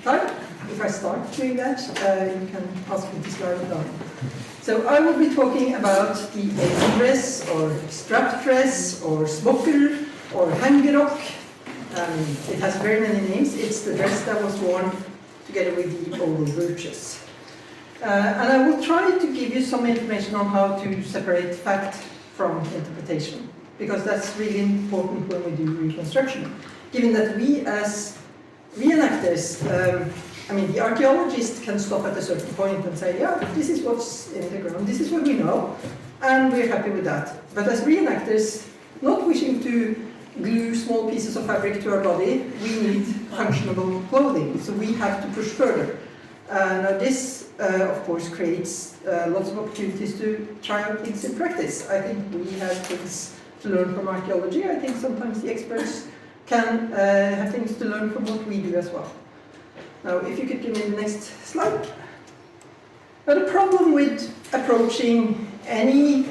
time. If I start doing that, you can ask me to slow it down. So I will be talking about the apron dress, or strap dress, or Smokkr, or hangerrock. It has very many names. It's the dress that was worn together with the old brooches. And I will try to give you some information on how to separate fact from interpretation, because that's really important when we do reconstruction. Given that we as reenactors, I mean, the archaeologist can stop at a certain point and say, yeah, this is what's in the ground, this is what we know, and we're happy with that. But as reenactors, not wishing to glue small pieces of fabric to our body, we need functional clothing, so we have to push further. Now this, of course, creates lots of opportunities to try out things in practice. I think we have things to learn from archaeology. I think sometimes the experts can have things to learn from what we do as well. Now, if you could give me the next slide. Now, the problem with approaching any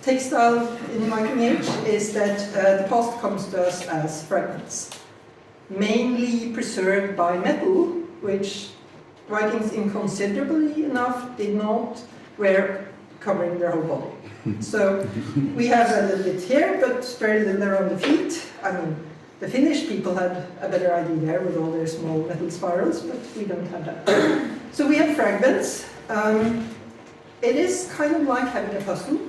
textile in the Viking Age is that the past comes to us as fragments, mainly preserved by metal, which Vikings inconsiderably enough did not wear covering their whole body. So we have a little bit here, but very little around the feet. I mean, the Finnish people had a better idea there with all their small metal spirals, but we don't have that. So we have fragments. It is kind of like having a puzzle,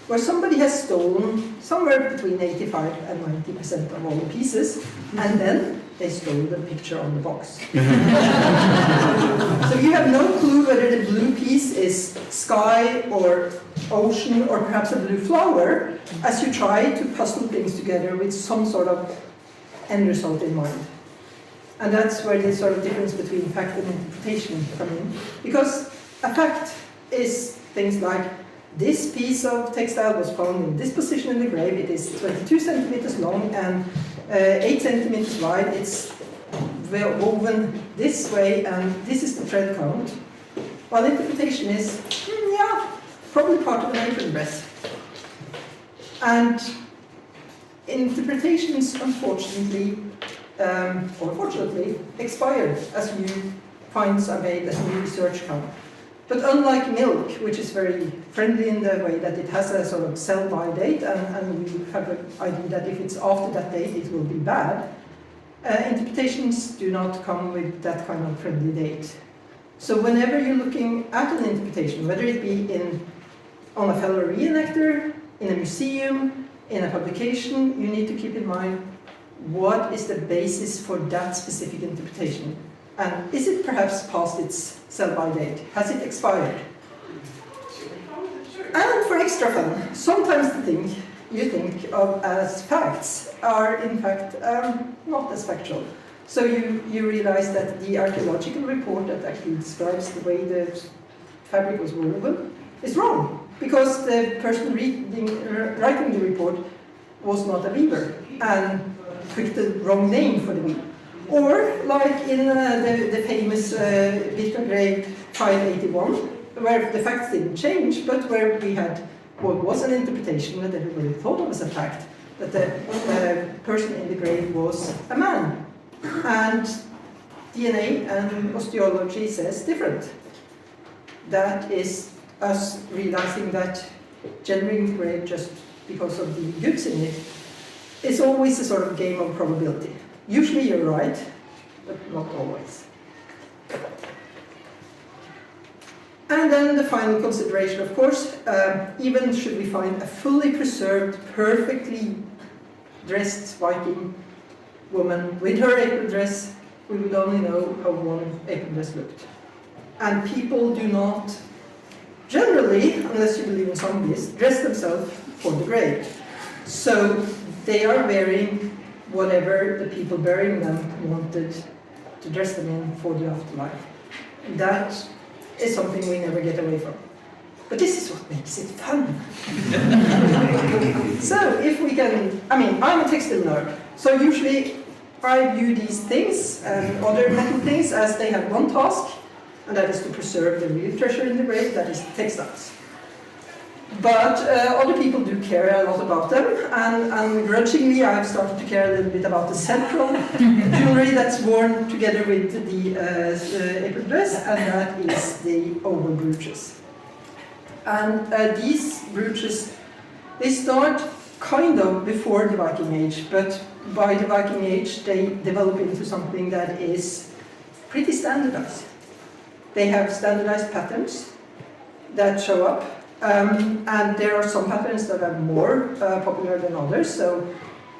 where somebody has stolen somewhere between 85 and 90% of all the pieces, and then they stole the picture on the box. So you have no clue whether the blue piece is sky or ocean or perhaps a blue flower, as you try to puzzle things together with some sort of end result in mind. And that's where the sort of difference between fact and interpretation come in. Because a fact is things like, this piece of textile was found in this position in the grave, it is 22 centimeters long and 8 centimeters wide, it's woven this way, and this is the thread count. While interpretation is, yeah, probably part of an apron dress. And interpretations, unfortunately, or fortunately, expired as new finds are made, as new research come. But unlike milk, which is very friendly in the way that it has a sort of sell-by date, and we have an idea that if it's after that date, it will be bad, interpretations do not come with that kind of friendly date. So whenever you're looking at an interpretation, whether it be on a fellow reenactor, in a museum, in a publication, you need to keep in mind what is the basis for that specific interpretation. And is it perhaps past its sell-by date? Has it expired? And for extra fun, sometimes the things you think of as facts are in fact not as factual. So you realize that the archaeological report that actually describes the way the fabric was woven is wrong, because the person writing the report was not a weaver and picked the wrong name for the weave. Or, like in the famous Iconography 581, where the facts didn't change, but where we had what was an interpretation that everybody thought of as a fact, that the person in the grave was a man. And DNA and osteology says different. That is us realizing that gendering the grave just because of the goods in it is always a sort of game of probability. Usually you're right, but not always. And then the final consideration, of course, even should we find a fully preserved, perfectly dressed Viking woman with her apron dress, we would only know how one apron dress looked. And people do not, generally, unless you believe in zombies, dress themselves for the grave. So they are wearing whatever the people burying them wanted to dress them in for the afterlife. That is something we never get away from. But this is what makes it fun. So if we can, I mean, I'm a textile nerd, so usually I view these things and other metal things as they have one task, and that is to preserve the real treasure in the grave, that is textiles. But other people do care a lot about them, and grudgingly I've started to care a little bit about the central jewelry that's worn together with the apron dress, and that is the oval brooches. And these brooches, they start kind of before the Viking Age, but by the Viking Age they develop into something that is pretty standardized. They have standardized patterns that show up. And there are some patterns that are more popular than others. So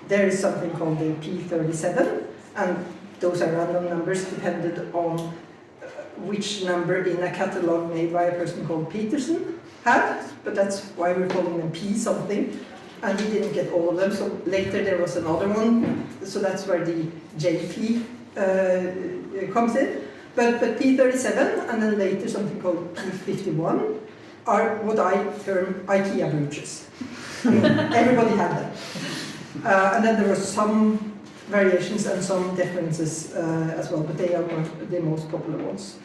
there is something called the P37, and those are random numbers dependent on which number in a catalog made by a person called Peterson had, but that's why we're calling them P something. And he didn't get all of them, so later there was another one, so that's where the JP comes in. But P37, and then later something called P51, are what I term IKEA brooches. Everybody had them. And then there were some variations and some differences as well, but they are the most popular ones.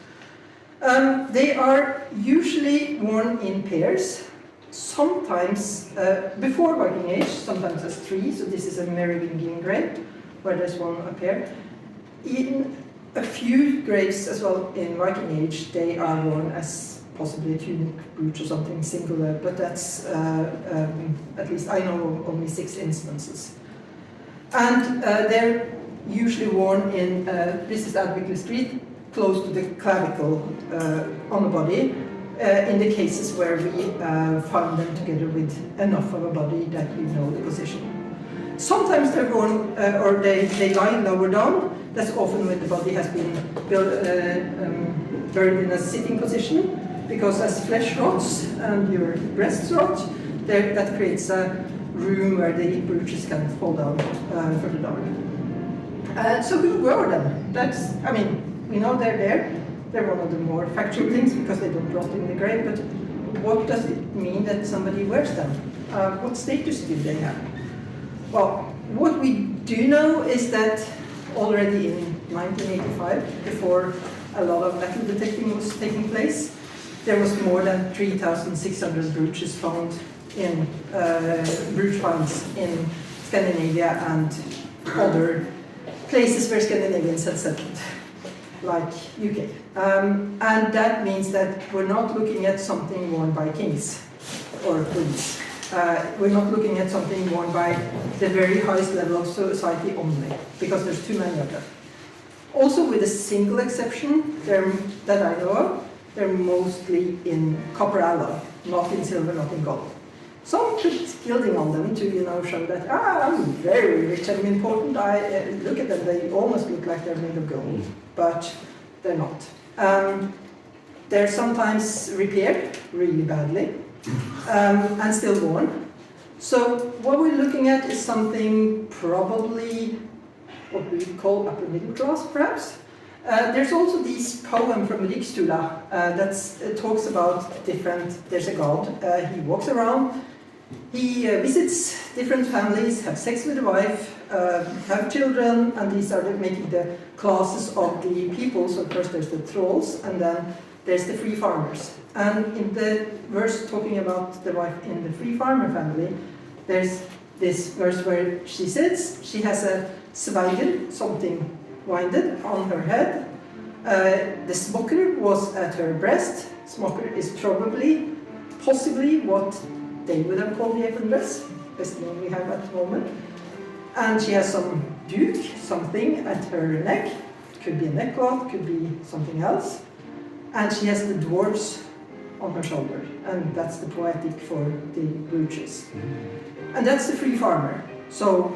They are usually worn in pairs, sometimes before Viking Age, sometimes as three, so this is a Merovingian grave, where there's one a pair. In a few graves as well in Viking Age, they are worn as possibly a tunic brooch or something singular, but that's, at least I know of only 6 instances. And they're usually worn in, this is Advicle Street, close to the clavicle on the body, in the cases where we find them together with enough of a body that you know the position. Sometimes they're worn, or they lie lower down. That's often when the body has been buried in a sitting position, because as flesh rots and your breasts rot, that creates a room where the brooches can fall down further down. So who wore them? That's, I mean, we know they're there. They're one of the more factual things because they don't rot in the grave, but what does it mean that somebody wears them? What status do they have? Well, what we do know is that already in 1985, before a lot of metal detecting was taking place, there was more than 3,600 brooches found in brooch finds in Scandinavia and other places where Scandinavians had settled, like UK. And that means that we're not looking at something worn by kings or queens. We're not looking at something worn by the very highest level of society only, because there's too many of them. Also, with a single exception that I know of, they're mostly in copper alloy, not in silver, not in gold. Some put gilding on them to, show that, I'm very rich and important. Look at them, they almost look like they're made of gold, but they're not. They're sometimes repaired really badly and still worn. So what we're looking at is something probably what we call upper middle class, perhaps. There's also this poem from Rikstula that talks about there's a god, he walks around, he visits different families, have sex with a wife, have children, and these are making the classes of the people. So first there's the trolls, and then there's the free farmers. And in the verse talking about the wife in the free farmer family, there's this verse where she sits, she has a sveigel, something winded on her head. The Smokkr was at her breast. Smokkr is possibly what they would have called the apron dress, best name we have at the moment. And she has some duke, something at her neck. Could be a neckcloth, could be something else. And she has the dwarfs on her shoulder, and that's the poetic for the brooches. And that's the free farmer. So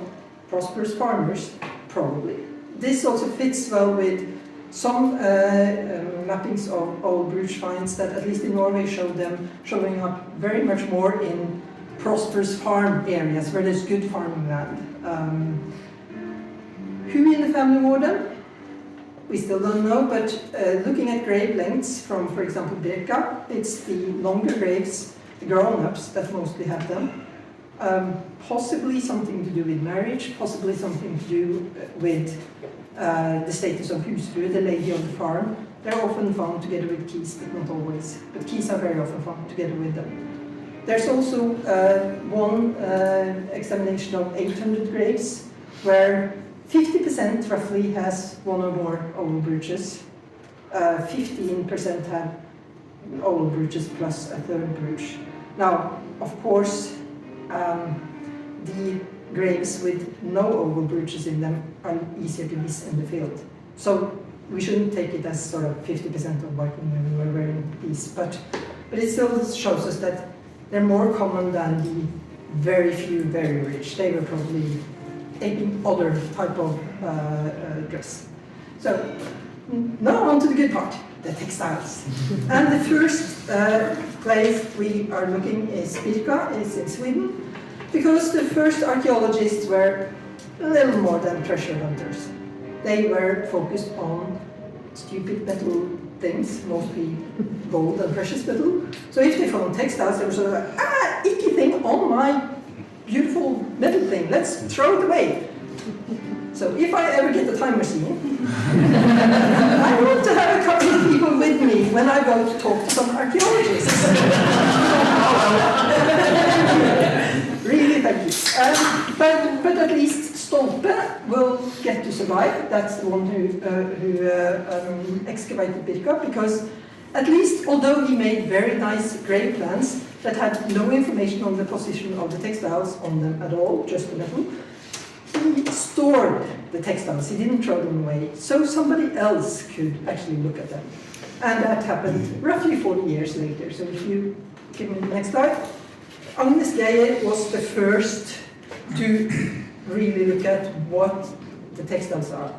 prosperous farmers, probably. This also fits well with some mappings of old brooch finds that, at least in Norway, show them showing up very much more in prosperous farm areas where there's good farming land. Who in the family wore them? We still don't know, but looking at grave lengths from, for example, Birka, it's the longer graves, the grown-ups, that mostly have them. Possibly something to do with marriage, possibly something to do with the status of husfru, the lady of the farm. They're often found together with keys, but not always. But keys are very often found together with them. There's also one examination of 800 graves, where 50% roughly has one or more oval brooches, 15% have oval brooches plus a third brooch. Now, of course, the graves with no oval brooches in them are easier to miss in the field. So we shouldn't take it as sort of 50% of Viking women were wearing these, but it still shows us that they're more common than the very few very rich. They were probably taking other type of dress. So now on to the good part, the textiles. And the first place we are looking is Birka, is in Sweden, because the first archaeologists were a little more than treasure hunters. They were focused on stupid metal things, mostly gold and precious metal. So if they found textiles, they were sort of like, icky thing on my beautiful metal thing, let's throw it away. So if I ever get a time machine, I want to have a couple of people with me when I go to talk to some archaeologists. Really, thank you. But at least Stolpe will get to survive. That's the one who excavated Birka, because at least, although he made very nice grave plans that had no information on the position of the textiles on them at all, just the metal, he stored the textiles. He didn't throw them away, so somebody else could actually look at them. And that happened roughly 40 years later. So if you give me the next slide. Agnes Geyer was the first to really look at what the textiles are.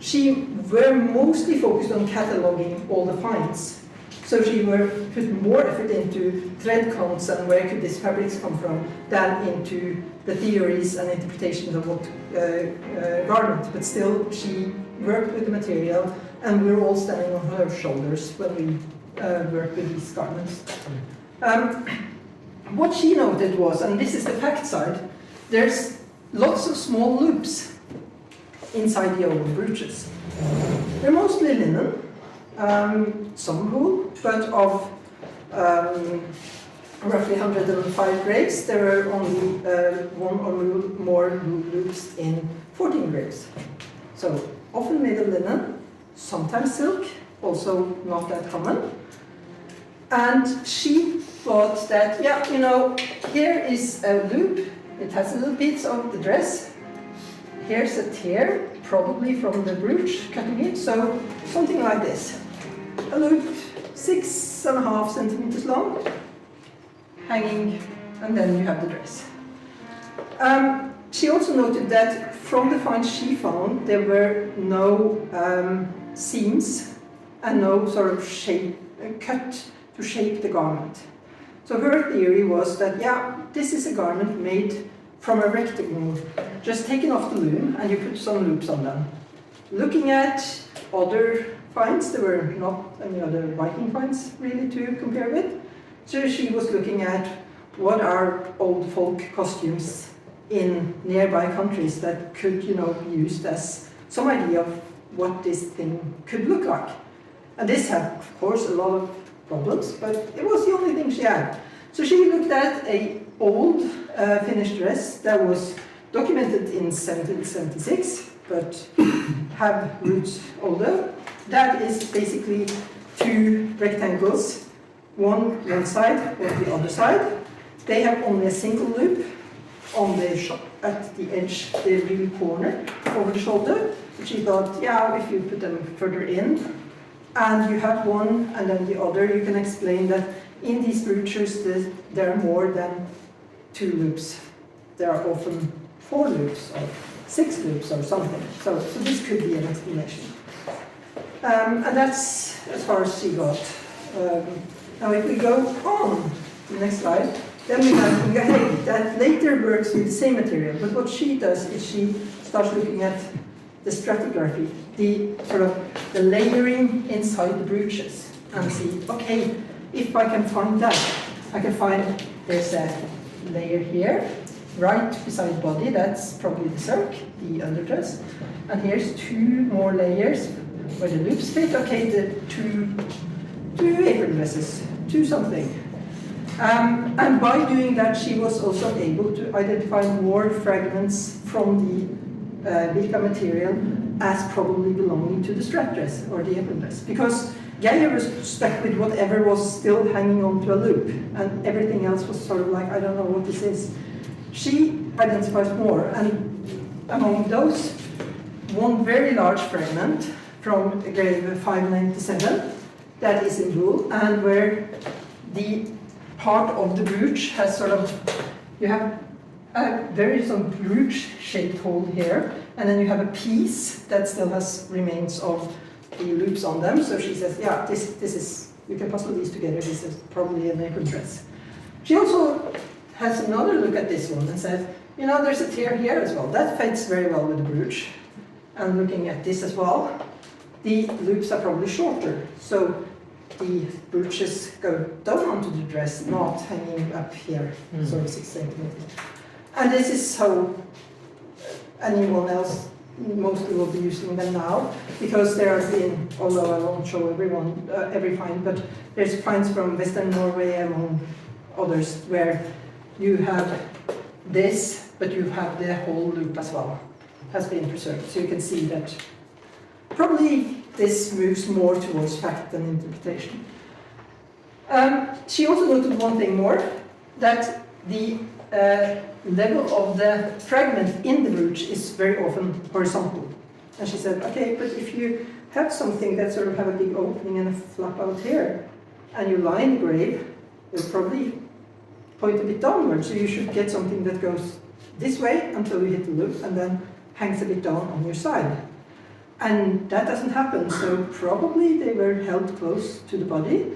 She were mostly focused on cataloging all the finds. So she put more effort into thread counts and where could these fabrics come from than into the theories and interpretations of what garment. But still, she worked with the material, and we were all standing on her shoulders when we worked with these garments. What she noted was, and this is the fact side, there's lots of small loops inside the oval brooches. They're mostly linen, some wool, but of roughly 105 graves, there were only one or more wool loops in 14 graves. So often made of linen, sometimes silk, also not that common. And she thought that, yeah, you know, here is a loop, it has little bits of the dress. Here's a tear, probably from the brooch cutting it, so something like this. A loop 6.5 centimeters long, hanging, and then you have the dress. She also noted that from the finds she found, there were no seams and no sort of shape, cut to shape the garment. So her theory was that, yeah, this is a garment made from a rectangle, just taken off the loom, and you put some loops on them. Looking at other finds, there were not any other Viking finds really to compare with. So she was looking at what are old folk costumes in nearby countries that could, you know, be used as some idea of what this thing could look like. And this had, of course, a lot of problems, but it was the only thing she had. So she looked at an old Finnish dress that was documented in 1776, but have roots older. That is basically two rectangles, one side, one the other side. They have only a single loop on the at the edge, the real corner, over the shoulder. She thought, yeah, if you put them further in, and you have one and then the other, you can explain that in these brooches there are more than 2 loops. There are often 4 loops or 6 loops or something. So this could be an explanation. And that's as far as she got. Now if we go on to the next slide, then we have Hilde that later works with the same material. But what she does is she starts looking at the stratigraphy, the sort of the layering inside the brooches, and see, okay, if I can find that, I can find there's a layer here, right beside body, that's probably the silk, the underdress, and here's 2 more layers where the loops fit. Okay, the two apron dresses, 2 something. And by doing that, she was also able to identify more fragments from the Vilka material as probably belonging to the strap dress or the apron dress. Because Geyer was stuck with whatever was still hanging onto a loop, and everything else was sort of like, I don't know what this is. She identifies more, and among those, one very large fragment from grave 597 that is in wool, and where the part of the brooch has sort of, you have a very sort of brooch-shaped hole here, and then you have a piece that still has remains of the loops on them. So she says, yeah, this is, you can puzzle these together, this is probably an apron dress. She also has another look at this one and says, you know, there's a tear here as well. That fits very well with the brooch. And looking at this as well, the loops are probably shorter. So the brooches go down onto the dress, not hanging up here, sort of 6 centimeters. And this is how anyone else mostly will be using them now, because there have been, although I won't show everyone, every find, but there's finds from Western Norway among others where you have this, but you have the whole loop as well, has been preserved. So you can see that probably this moves more towards fact than interpretation. She also noted one thing more, that the level of the fragment in the brooch is very often horizontal. And she said, okay, but if you have something that sort of have a big opening and a flap out here, and you line the grave, it'll probably point a bit downward, so you should get something that goes this way until you hit the loop, and then hangs a bit down on your side. And that doesn't happen, so probably they were held close to the body.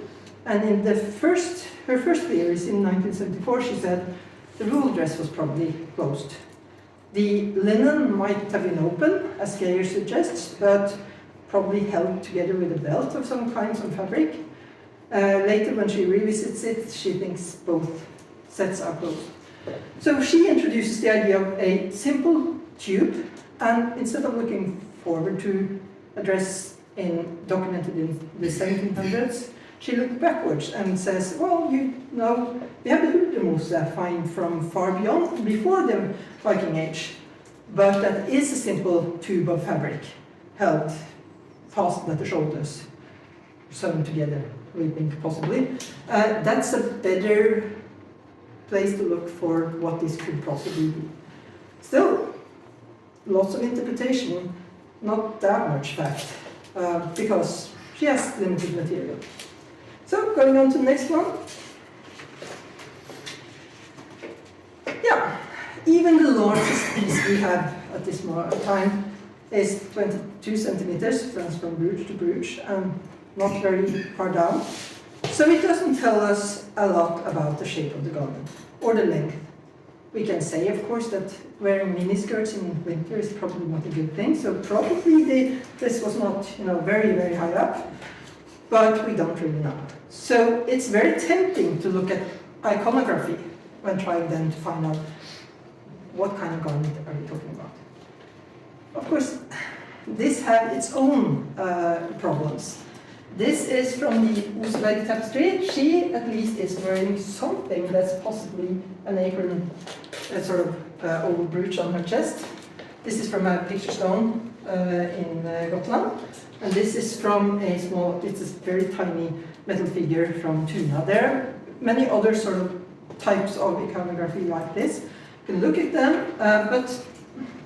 And in her first theories in 1974, she said the wool dress was probably closed. The linen might have been open, as Geyer suggests, but probably held together with a belt of some kind, some fabric. Later, when she revisits it, she thinks both sets are closed. So she introduces the idea of a simple tube, and instead of looking forward to a dress documented in the 1700s, she looked backwards and says, well, you know, we have the Hilde find from far beyond, before the Viking Age, but that is a simple tube of fabric held, fastened at the shoulders, sewn together, we think possibly. That's a better place to look for what this could possibly be. Still, lots of interpretation, not that much fact, because she has limited material. So, going on to the next one. Yeah, even the largest piece we have at this time is 22 centimeters, runs from brooch to brooch, and not very far down. So it doesn't tell us a lot about the shape of the garment, or the length. We can say, of course, that wearing miniskirts in winter is probably not a good thing, so probably this was not, very, very high up, but we don't really know. So it's very tempting to look at iconography when trying then to find out what kind of garment are we talking about. Of course, this had its own problems. This is from the Oseberg tapestry. She, at least, is wearing something that's possibly an apron, a sort of old brooch on her chest. This is from a picture stone in Gotland. And this is from it's a very tiny metal figure from Thunem. There are many other sort of types of iconography like this. You can look at them, but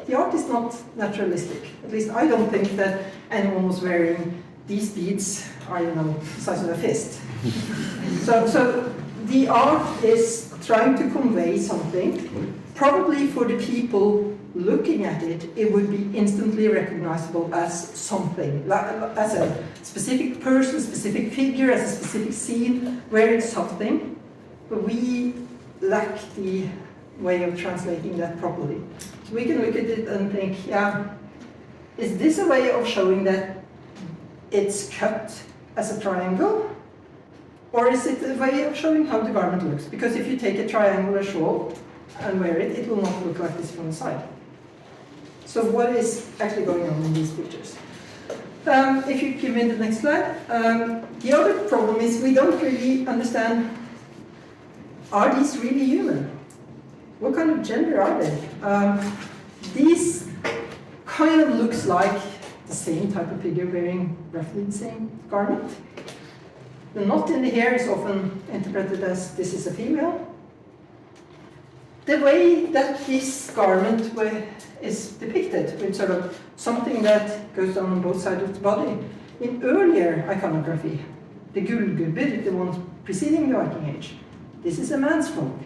the art is not naturalistic. At least I don't think that anyone was wearing these beads are, the size of a fist. So the art is trying to convey something. Probably for the people looking at it, it would be instantly recognizable as something, as a specific person, specific figure, as a specific scene, wearing something. But we lack the way of translating that properly. So we can look at it and think, yeah, is this a way of showing that it's cut as a triangle? Or is it a way of showing how the garment looks? Because if you take a triangular shawl and wear it, it will not look like this from the side. So what is actually going on in these pictures? If you give me the next slide. The other problem is we don't really understand are these really human? What kind of gender are they? These kind of looks like the same type of figure wearing roughly the same garment. The knot in the hair is often interpreted as this is a female. The way that this garment is depicted, with sort of something that goes on both sides of the body, in earlier iconography, the gullgubber, the ones preceding the Viking Age, this is a man's cloak.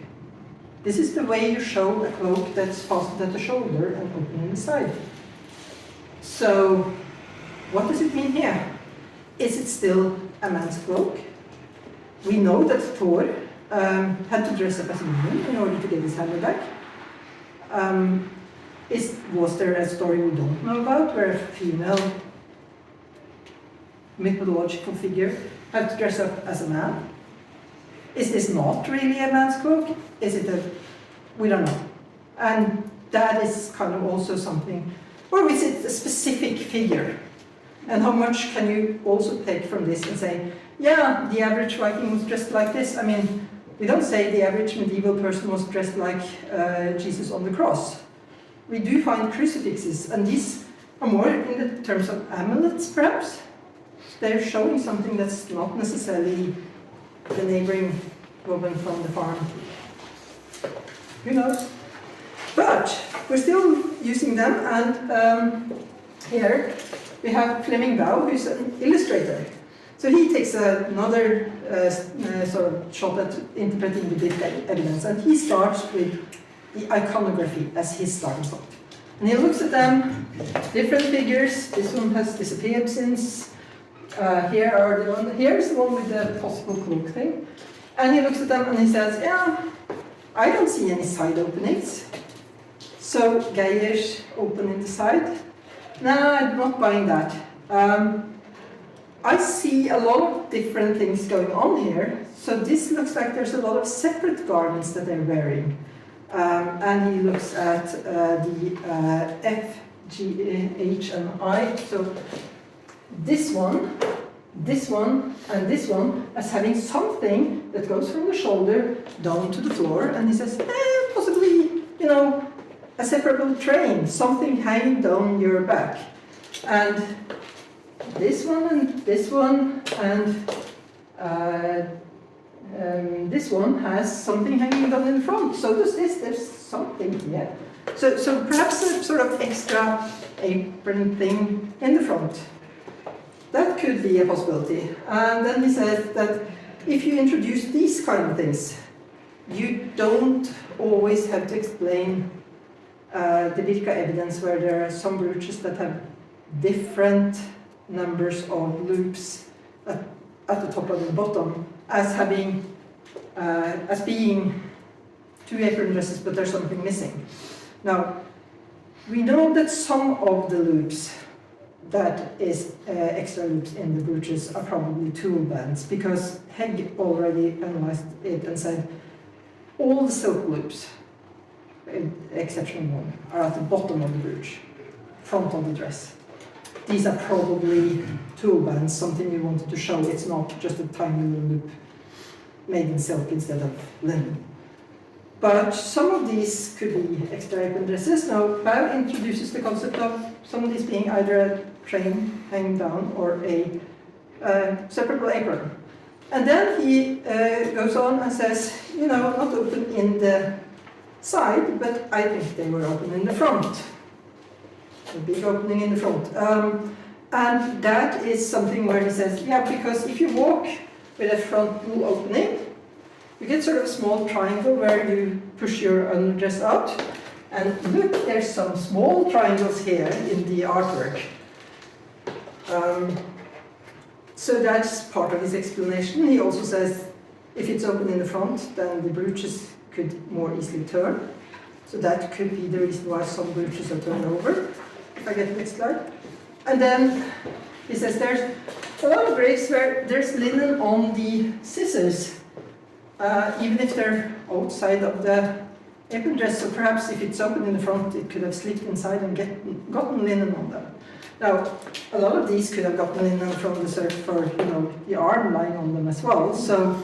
This is the way you show a cloak that's fastened at the shoulder and open on the side. So, what does it mean here? Is it still a man's cloak? We know that Thor had to dress up as a woman in order to get his hammer back. Was there a story we don't know about where a female mythological figure had to dress up as a man? Is this not really a man's cloak? Is it we don't know. And that is kind of also something, or is it a specific figure? And how much can you also take from this and say, yeah, the average Viking was dressed like this. I mean, we don't say the average medieval person was dressed like Jesus on the cross. We do find crucifixes, and these are more in the terms of amulets, perhaps. They're showing something that's not necessarily the neighboring woman from the farm. Who knows? But we're still using them, and here we have Flemming Bau, who's an illustrator. So he takes another sort of shot at interpreting the Birka evidence, and he starts with the iconography as his starting point. And he looks at them, different figures. This one has disappeared since. Here's the one with the possible cloak thing. And he looks at them and he says, yeah, I don't see any side openings. So Geir's open in the side. No, I'm not buying that. I see a lot of different things going on here. So this looks like there's a lot of separate garments that they're wearing. And he looks at the F, G, H, and I. So this one, and this one as having something that goes from the shoulder down to the floor. And he says, possibly, you know, a separable train, something hanging down your back. And this one, and this one, and this one has something hanging down in front. So does this, there's something here. So perhaps a sort of extra apron thing in the front. That could be a possibility. And then he says that if you introduce these kind of things, you don't always have to explain the Birka evidence where there are some brooches that have different numbers of loops at the top and the bottom as having as being two apron dresses, but there's something missing. Now, we know that some of the loops that is extra loops in the brooches are probably tool bands, because Hegg already analyzed it and said all the silk loops, exception one, are at the bottom of the brooch, front of the dress. These are probably tool bands, something we wanted to show. It's not just a tiny little loop made in silk instead of linen. But some of these could be extra apron dresses. Now, Bau introduces the concept of some of these being either a train hanging down or a separable apron. And then he goes on and says, you know, not open in the side, but I think they were open in the front. A big opening in the front. And that is something where he says, yeah, because if you walk with a frontal opening, you get sort of a small triangle where you push your underdress out. And look, there's some small triangles here in the artwork. So that's part of his explanation. He also says, if it's open in the front, then the brooches could more easily turn. So that could be the reason why some brooches are turned over. If I get the next slide. And then he says there's a lot of graves where there's linen on the scissors, even if they're outside of the apron dress. So perhaps if it's open in the front, it could have slipped inside and gotten linen on them. Now, a lot of these could have gotten linen from the surf or, you know, the arm line on them as well. So,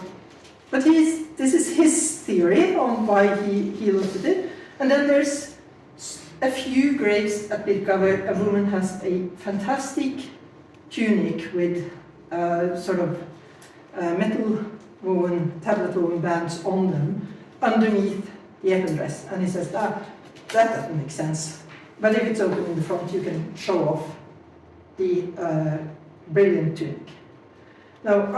but this is his theory on why he looked at it. And then there's a few graves at Birka where a woman has a fantastic tunic with sort of metal woven, tablet woven bands on them underneath the apron dress. And he says, that doesn't make sense. But if it's open in the front, you can show off the brilliant tunic. Now,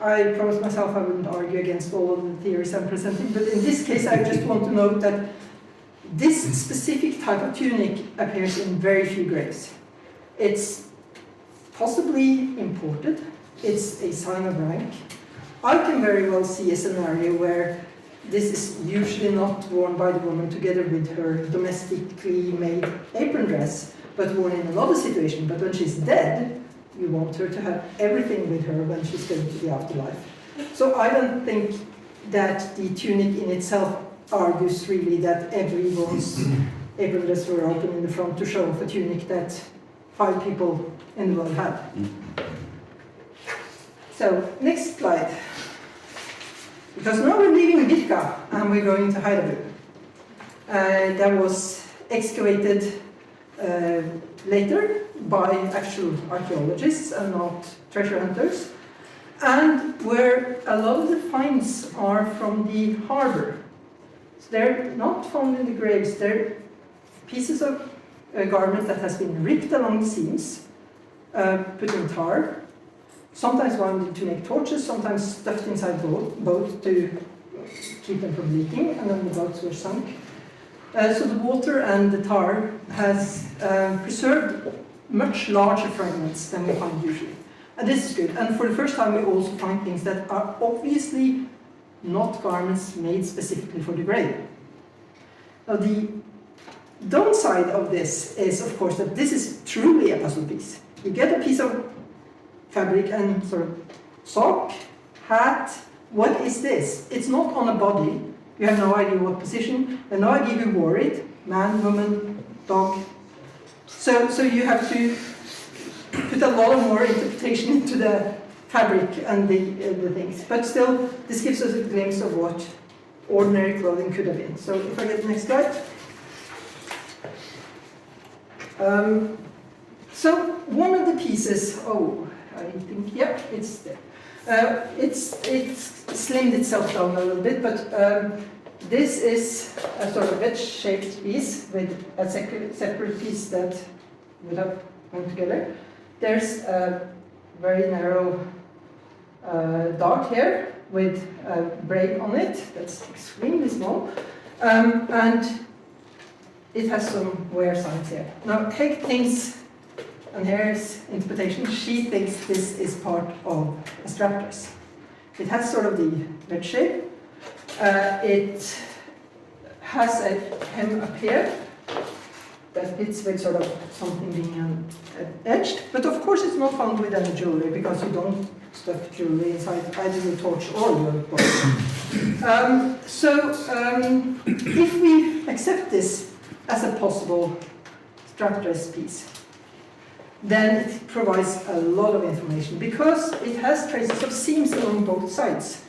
I promised myself I wouldn't argue against all of the theories I'm presenting, but in this case, I just want to note that this specific type of tunic appears in very few graves. It's possibly imported. It's a sign of rank. I can very well see a scenario where this is usually not worn by the woman together with her domestically made apron dress, but worn in another situation. But when she's dead, you want her to have everything with her when she's going to the afterlife. So I don't think that the tunic in itself argues really that everyone's apron dress were open in the front to show off a tunic that 5 people in the world had. So, next slide. Because now we're leaving Birka and we're going to Heidelberg. That was excavated later by actual archaeologists and not treasure hunters, and where a lot of the finds are from the harbor. So they're not found in the graves, they're pieces of garment that has been ripped along the seams, put in tar, sometimes wound to make torches, sometimes stuffed inside boats to keep them from leaking, and then the boats were sunk. So the water and the tar has preserved much larger fragments than we find usually. And this is good. And for the first time we also find things that are obviously not garments made specifically for the grave. Now the downside of this is, of course, that this is truly a puzzle piece. You get a piece of fabric and sort of sock, hat. What is this? It's not on a body. You have no idea what position. You have no idea who wore it. Man, woman, dog. So you have to put a lot of more interpretation into the fabric and the things. But still, this gives us a glimpse of what ordinary clothing could have been. So if I get the next slide. So one of the pieces, I think, yeah, it's there. It's slimmed itself down a little bit, but this is a sort of wedge-shaped piece with a separate piece that would have gone together. There's a very narrow dart here with a braid on it that's extremely small, and it has some wear signs here. Now, Heg thinks, and here's interpretation, she thinks this is part of a strap dress. It has sort of the wedge shape. It has a hem up here that fits with sort of something being edged, but of course it's not found with any jewelry because you don't stuff jewelry inside either your torch or your box. If we accept this as a possible strap dress piece, then it provides a lot of information because it has traces of seams along both sides.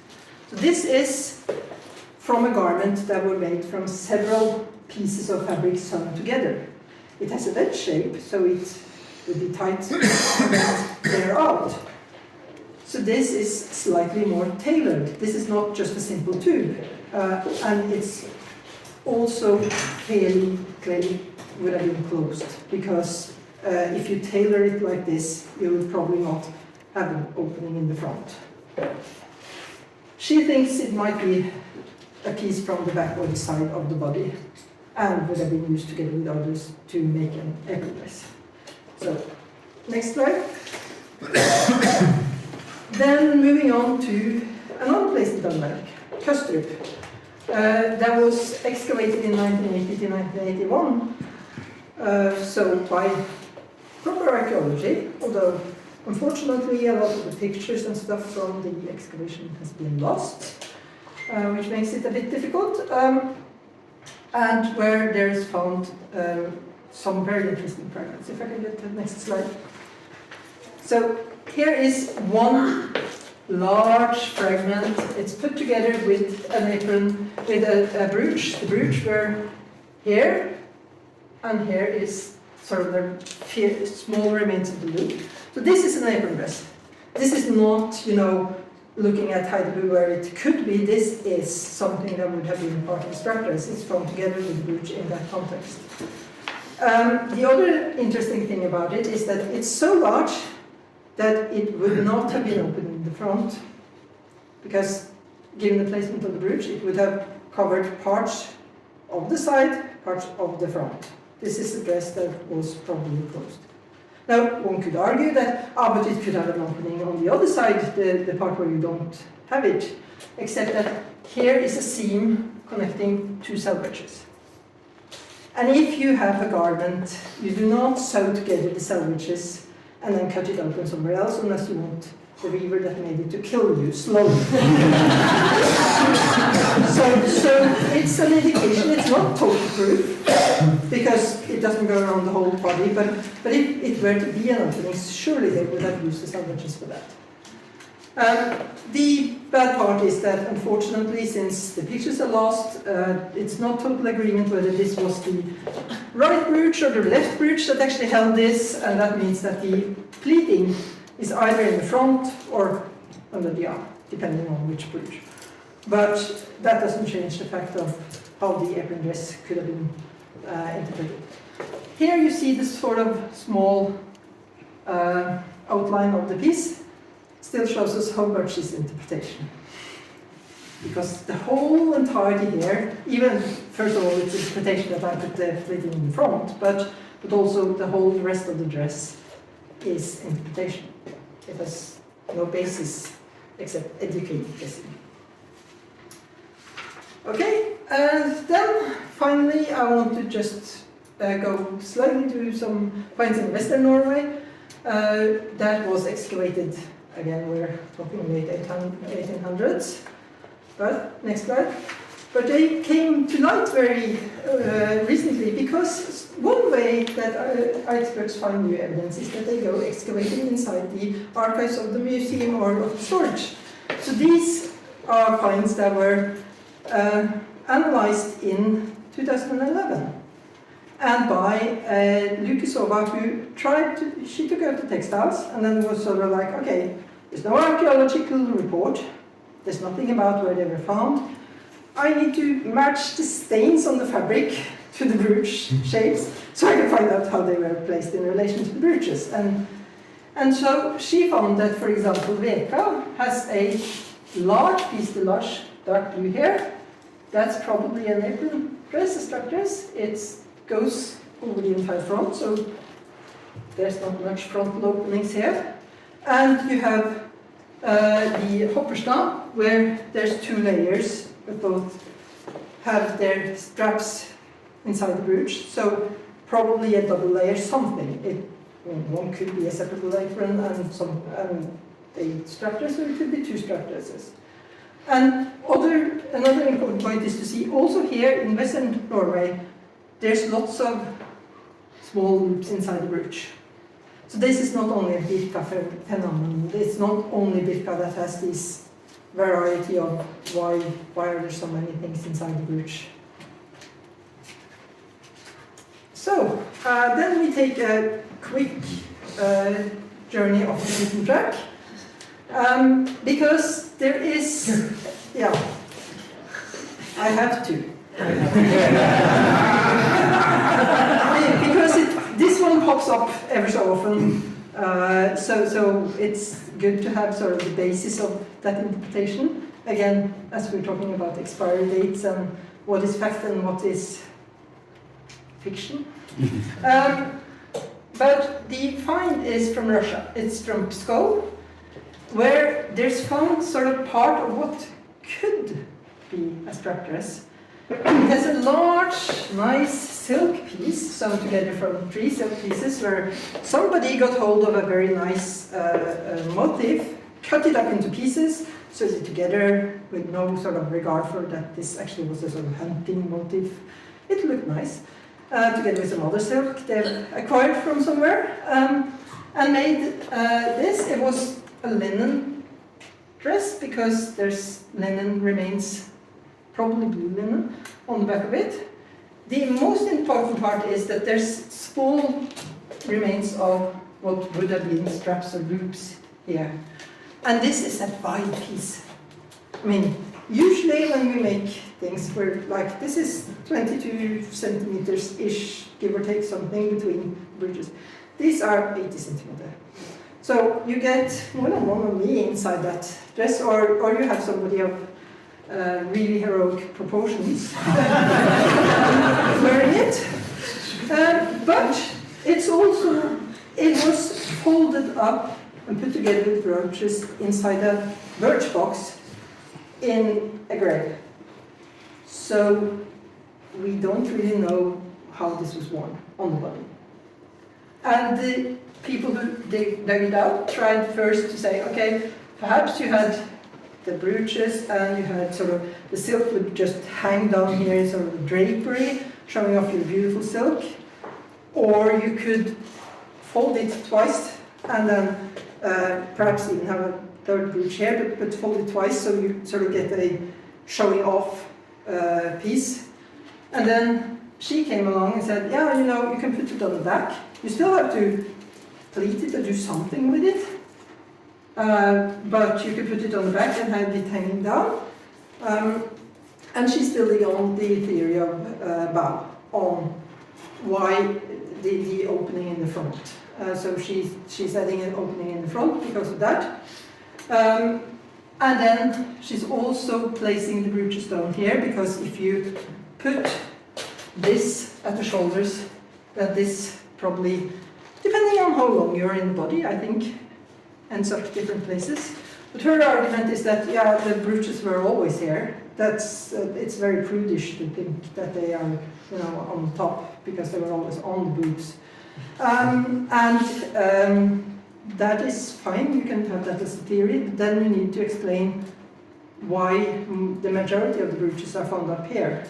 So this is from a garment that were made from several pieces of fabric sewn together. It has a wedge shape, so it would be tight and tear out. So this is slightly more tailored. This is not just a simple tube, and it's also fairly clearly would have been closed because if you tailor it like this, you would probably not have an opening in the front. She thinks it might be a piece from the back or the side of the body and would have been used together with others to make an apron dress. So, next slide. Then moving on to another place in Denmark, Kastrup. That was excavated in 1980 to 1981. So by proper archaeology, although unfortunately a lot of the pictures and stuff from the excavation has been lost, which makes it a bit difficult, and where there is found some very interesting fragments. If I can get to the next slide. So here is one large fragment. It's put together with an apron, with a brooch. The brooch were here, and here is sort of the small remains of the loop. So this is an apron dress. This is not, you know, looking at Hilde where it could be. This is something that would have been part of the strap dress. It's thrown together with the brooch in that context. The other interesting thing about it is that it's so large that it would not have been open in the front, because given the placement of the brooch, it would have covered parts of the side, parts of the front. This is the dress that was probably closed. Now, one could argue that, but it could have an opening on the other side, the part where you don't have it, except that here is a seam connecting two selvages. And if you have a garment, you do not sew together the selvages and then cut it open somewhere else unless you want the weaver that made it to kill you slowly. so it's an indication. It's not total proof because it doesn't go around the whole body, but if it were to be an opening, surely they would have used the selvages for that. The bad part is that, unfortunately, since the pictures are lost, it's not total agreement whether this was the right brooch or the left brooch that actually held this, and that means that the pleating is either in the front or under the arm, depending on which brooch. But that doesn't change the fact of how the apron dress could have been interpreted. Here you see this sort of small outline of the piece. Still shows us how much is interpretation. Because the whole entirety here, even, first of all, it's interpretation that I put the pleating in the front, but also the whole rest of the dress is interpretation. It has no basis except educated guessing. Okay, and then finally I want to just go slightly to some finds in Western Norway that was excavated. Again, we're talking late 1800s. But next slide. But they came to light very recently because one way that experts find new evidence is that they go excavating inside the archives of the museum or of the storage. So these are finds that were analyzed in 2011. And by Lukasova, who she took out the textiles and then was sort of like, okay, there's no archaeological report, there's nothing about where they were found. I need to match the stains on the fabric to the brooch shapes so I can find out how they were placed in relation to the brooches. And so she found that, for example, VALHAll has a large piece de lush, dark blue here. That's probably an apron dress, a strap dress. It goes over the entire front, so there's not much frontal openings here. And you have the hopperstad, where there's two layers that both have their straps inside the brooch, so probably a double layer something. One could be a separate apron and a strap dress, or it could be two strap dresses. And another important point is to see also here in Western Norway, there's lots of small loops inside the brooch. So this is not only a Birka phenomenon. It's not only Birka that has this variety of why are there so many things inside the brooch. So then we take a quick journey off the beaten track. Because there is, yeah, I have to. Because this one pops up ever so often, so it's good to have sort of the basis of that interpretation. Again, as we're talking about expiry dates and what is fact and what is fiction. But the find is from Russia. It's from Pskov, where there's found sort of part of what could be a strap dress. It has a large, nice silk piece sewn together from 3 silk pieces where somebody got hold of a very nice motif, cut it up into pieces, sewed it together with no sort of regard for that this actually was a sort of hunting motif. It looked nice, together with some other silk they've acquired from somewhere, and made this. It was a linen dress because there's linen remains, probably blue linen, on the back of it. The most important part is that there's small remains of what would have been straps or loops here. And this is a wide piece. I mean, usually when we make things, we're like, this is 22 centimeters-ish, give or take something between bridges. These are 80 centimeters. So you get more than one of me inside that dress, or you have somebody of really heroic proportions wearing it. But it's also, it was folded up and put together with brooches inside a birch box in a grave. So we don't really know how this was worn on the body. And the people who dug it out tried first to say, okay, perhaps you had the brooches and you had sort of, the silk would just hang down here in sort of a drapery, showing off your beautiful silk. Or you could fold it twice and then perhaps even have a third brooch here, but fold it twice so you sort of get a showing off piece. And then she came along and said, yeah, you know, you can put it on the back. You still have to pleat it or do something with it. But you could put it on the back and have it hanging down. And she's building on the theory of VALHAll, on why the opening in the front. So she's adding an opening in the front because of that. And then she's also placing the brooches down here, because if you put this at the shoulders, then this probably, depending on how long you're in the body, I think, ends up different places. But her argument is that, yeah, the brooches were always here. That's it's very prudish to think that they are, you know, on the top, because they were always on the boobs. That is fine, you can have that as a theory, but then you need to explain why the majority of the brooches are found up here.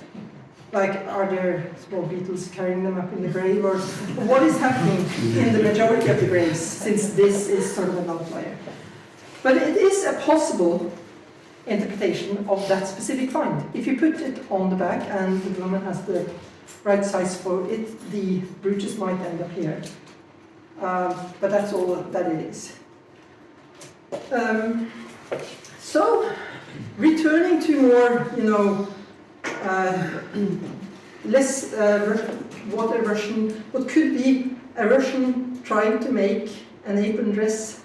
Like, are there small beetles carrying them up in the grave, or what is happening in the majority of the graves, since this is sort of an outlier? But it is a possible interpretation of that specific find. If you put it on the back and the woman has the right size for it, the brooches might end up here. But that's all that it is. So, returning to more, you know, less what could be a Russian trying to make an apron dress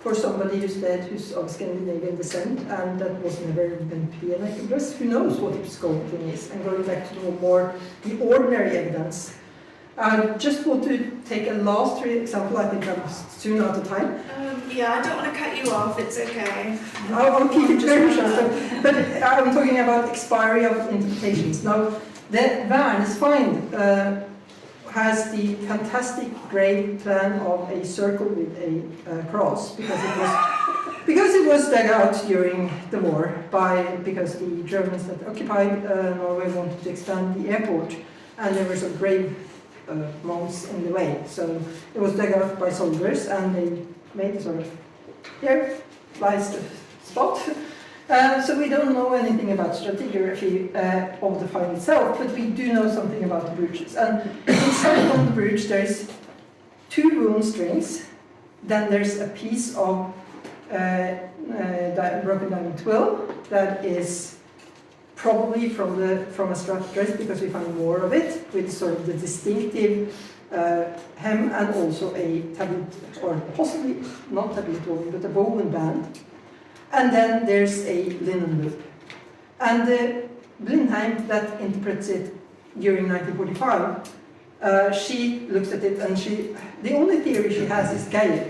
for somebody who's dead, who's of Scandinavian descent, and that was never meant to be an apron dress. Who knows what the sculpting is? And going back to the ordinary evidence. I just want to take a last example. I think I'm soon out of time. Yeah, I don't want to cut you off, it's okay. I'll keep it very short. But I'm talking about expiry of interpretations. Now, the Värn's find has the fantastic grave plan of a circle with a cross, because it was dug out during the war because the Germans that occupied Norway wanted to expand the airport, and there were some grave mounds in the way. So it was dug out by soldiers, and they made a sort of, here lies the spot. So we don't know anything about stratigraphy of the find itself, but we do know something about the brooches. And inside on the brooch there's two wound strings, then there's a piece of broken diamond twill that is probably from a strap dress, because we find more of it with sort of the distinctive hem, and also a tablet, or possibly not tablet woven, but a woven band. And then there's a linen loop. And Blindheim, that interprets it during 1945, she looks at it, and the only theory she has is Geyer.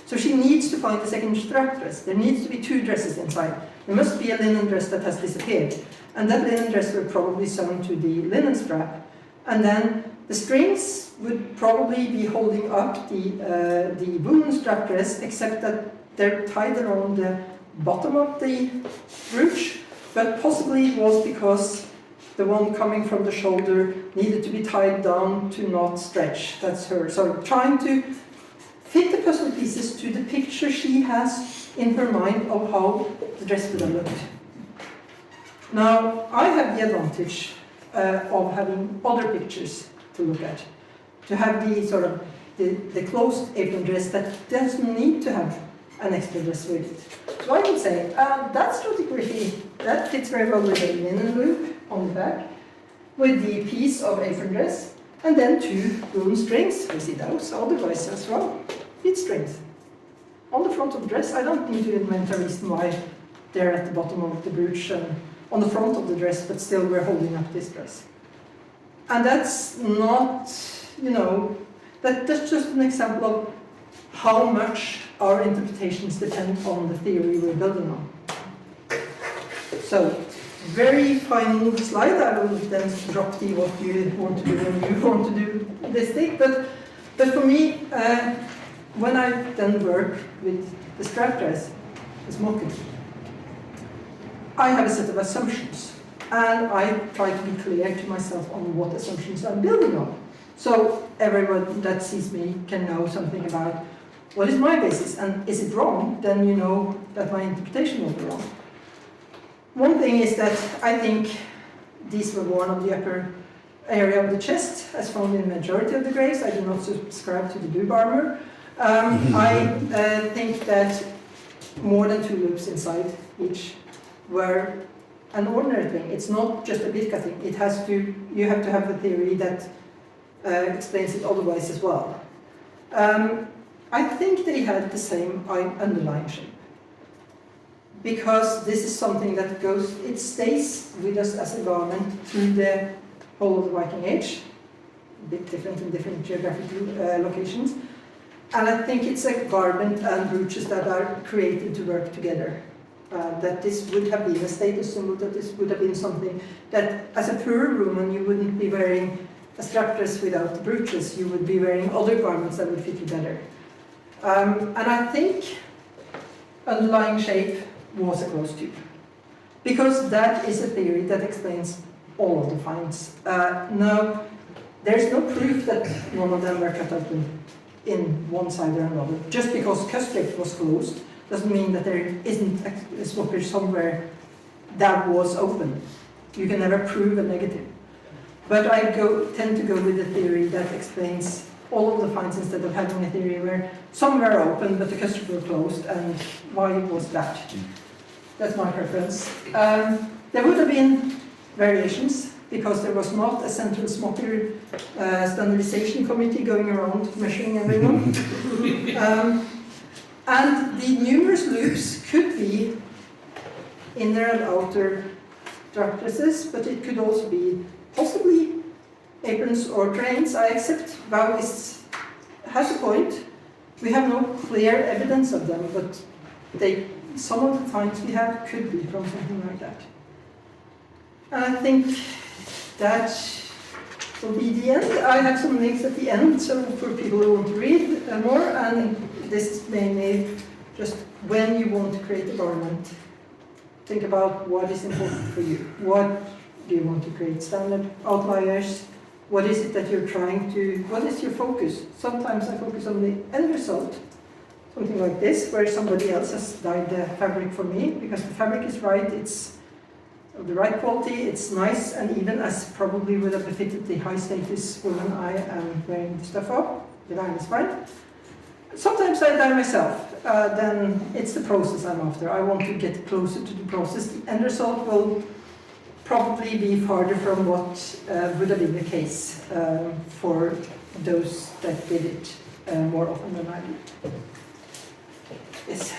So she needs to find the second strap dress. There needs to be two dresses inside. There must be a linen dress that has disappeared. And that linen dress will probably sewn to the linen strap. And then the strings would probably be holding up the woven strap dress, except that they're tied around the bottom of the brooch, but possibly it was because the one coming from the shoulder needed to be tied down to not stretch. That's her. So trying to fit the puzzle pieces to the picture she has in her mind of how the dress would have looked. Now, I have the advantage of having other pictures to look at, to have the sort of the closed apron dress that doesn't need to have an extra dress with it. So I would say that stratigraphy, that fits very well with a linen loop on the back, with the piece of apron dress, and then 2 woolen strings. We see those otherwise as well. Bead strings. On the front of the dress, I don't need to invent a reason why they're at the bottom of the brooch and on the front of the dress, but still we're holding up this dress. And that's not, you know, that's just an example of how much our interpretations depend on the theory we're building on. So, very final slide. I will then drop the what you want to do when you want to do this thing. But for me, when I then work with the strap dress, the Smokkr, I have a set of assumptions, and I try to be clear to myself on what assumptions I'm building on. So everyone that sees me can know something about what is my basis, and is it wrong, then you know that my interpretation will be wrong. One thing is that I think these were worn on the upper area of the chest, as found in the majority of the graves. I do not subscribe to the boob armor. I think that more than 2 loops inside each were an ordinary thing. It's not just a bit cutting. It has to, you have to have a theory that explains it otherwise as well. I think they had the same underlying shape, because this is something that goes, it stays with us as a garment through the whole of the Viking Age, a bit different in different geographical locations. And I think it's a garment and brooches that are created to work together. That this would have been a status symbol, that this would have been something that, as a poorer woman, you wouldn't be wearing a strap dress without the brooches. You would be wearing other garments that would fit you better. And I think underlying shape was a closed tube, because that is a theory that explains all of the finds. Now, there's no proof that one of them were cut open in one side or another. Just because Custrick was closed doesn't mean that there isn't a Smokkr somewhere that was open. You can never prove a negative. But I tend to go with the theory that explains all of the finds, instead of having a theory where some were open but the Custrick were closed, and why was that? That's my preference. There would have been variations, because there was not a central Smokkr standardization committee going around measuring everyone. And the numerous loops could be inner and outer strap dresses, but it could also be possibly aprons or trains. I accept VALHAll has a point. We have no clear evidence of them, but some of the finds we have could be from something like that. And I think that will be the end. I have some links at the end, so for people who want to read more, and this is mainly just when you want to create a garment. Think about what is important for you. What do you want to create? Standard outliers? What is it that you're trying to, what is your focus? Sometimes I focus on the end result, something like this, where somebody else has dyed the fabric for me, because the fabric is right, it's of the right quality, it's nice and even, as probably would have befitted the high status woman I am wearing the stuff up. The line is fine. Sometimes I dye myself, then it's the process I'm after. I want to get closer to the process. The end result will probably be farther from what would have been the case for those that did it more often than I do. Yes.